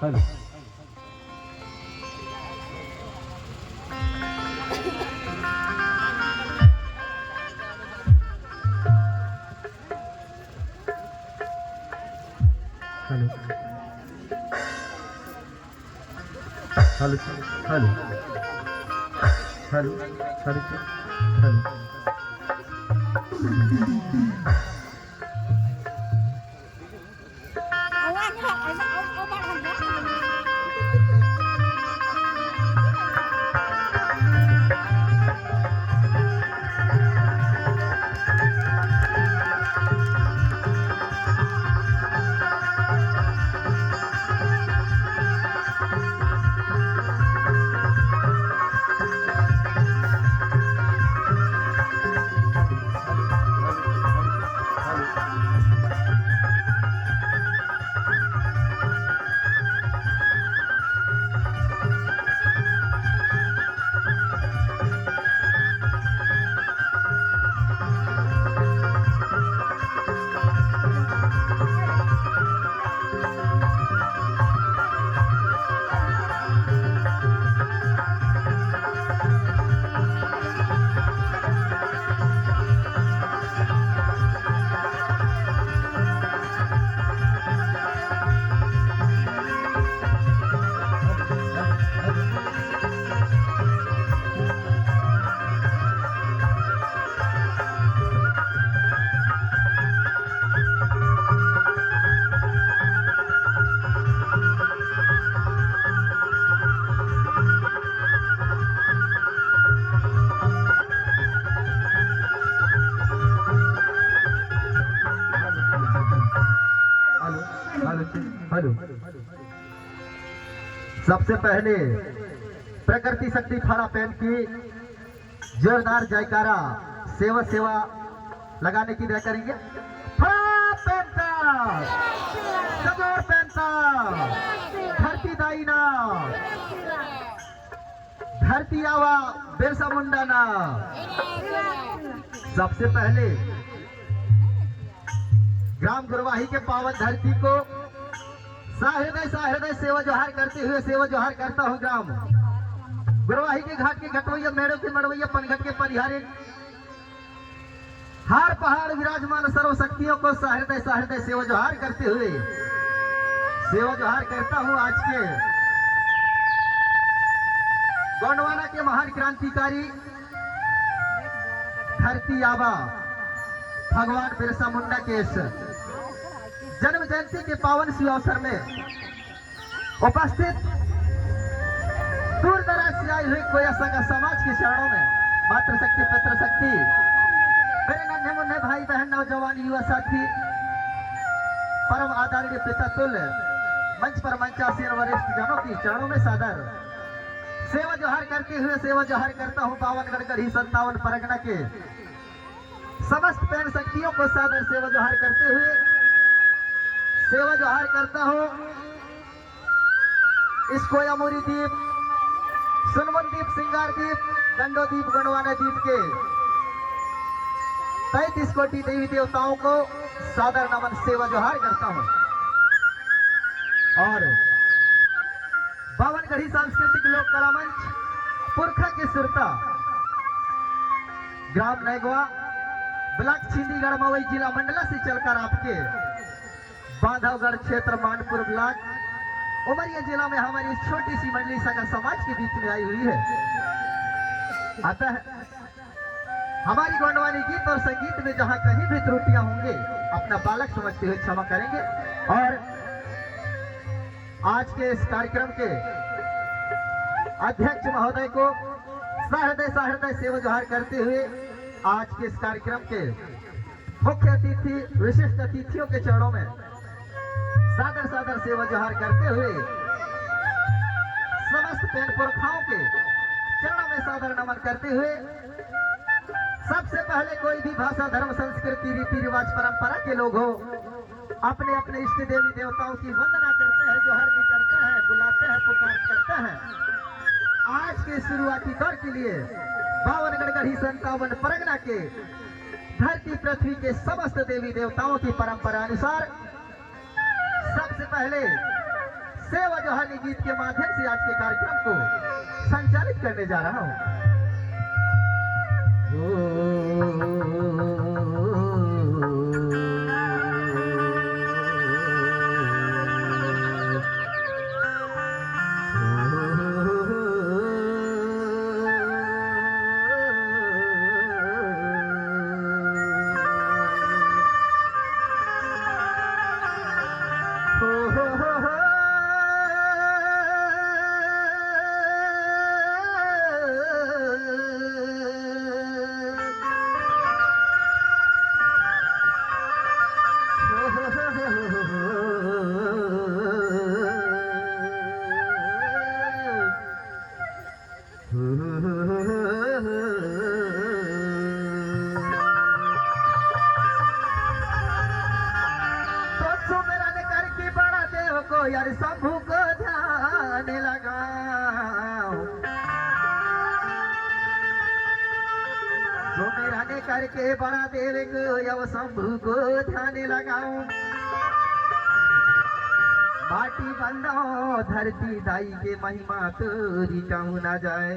Hello hello hello hello hello hello hello hello सबसे पहले प्रकृति शक्ति फाड़ा पेन की जोरदार जयकारा सेवा सेवा लगाने की दया करेंगे। धरती दाई ना धरती आवा बिरसा मुंडा ना। सबसे पहले ग्राम गुरवाही के पावन धरती को साहृदय सेवा जोहार करते हुए सेवा जोहार करता हूँ। ग्राम गुरवाही के घाट के घटवैया मेड़ों के मड़वैया पनघट के परिहारे हार पहाड़ विराजमान सर्व शक्तियों को साहृदय सेवा जोहार करते हुए सेवा जोहार करता हूँ। आज के गोंडवाना के महान क्रांतिकारी धरती आबा भगवान बिरसा मुंडा के इस जन्म जयंती के पावन सी अवसर में उपस्थित दूर दराज से आई हुई कोई सगा समाज के चरणों में मातृशक्ति पितृशक्ति मेरे नन्हे मुन्ने भाई बहन नौजवान युवा साथी परम आदरणीय पिता तुल्य मंच पर मंचासीन वरिष्ठ जनों की चरणों में सादर सेवा जोहार करते हुए सेवा जोहार करता हूँ। पावनगढ़ गढ़ी 57 परगना के समस्त पैन शक्तियों को सादर सेवा जोहार करते हुए सेवा जोहार करता हूँ। इस कोयामुरी द्वीप सुनमुन द्वीप सिंगार द्वीप गंडो द्वीप गोंडवाना द्वीप के 33 कोटि देवी देवताओं को सादर नमन सेवा जोहार करता हूँ। और बावनगढ़ी सांस्कृतिक लोक कला मंच पुरखा की सुरता ग्राम नैगवा ब्लॉक छिंदीगढ़ मवई जिला मंडला से चलकर आपके बांधवगढ़ क्षेत्र मानपुर ब्लॉक उमरिया जिला में हमारी छोटी सी मंडली सगा समाज के बीच में आई हुई है। अतः हमारी गोंडवानी गीत और संगीत में जहां कहीं भी त्रुटियां होंगे अपना बालक समझते हुए क्षमा करेंगे। और आज के इस कार्यक्रम के अध्यक्ष महोदय को साहृदय सेवा जोहार करते हुए आज के इस कार्यक्रम के मुख्य अतिथि विशिष्ट अतिथियों के चरणों में सादर सेवा जोहार करते हुए समस्त पेन पुरखाओं के चरणों में सादर नमन करते हुए सबसे पहले कोई भी भाषा धर्म संस्कृति रीति रिवाज परंपरा के लोग हो अपने अपने इष्ट देवी देवताओं की वंदना करते हैं, जोहर भी करते हैं, बुलाते हैं, पुकार करते हैं। आज के शुरुआती दौर के लिए बावनगढ़ गढ़ी 57 परगना के धरती पृथ्वी के समस्त देवी देवताओं की परंपरा अनुसार सबसे पहले सेवा जोहारी गीत के माध्यम से आज के कार्यक्रम को संचालित करने जा रहा हूँ। यार शंभू को ध्यान लगाओ, जो मेरा ने करके बड़ा देव को यव शंभू को ध्यान लगाओ। माटी बंदो धरती दाई के महिमा तोरी कहूँ ना जाए।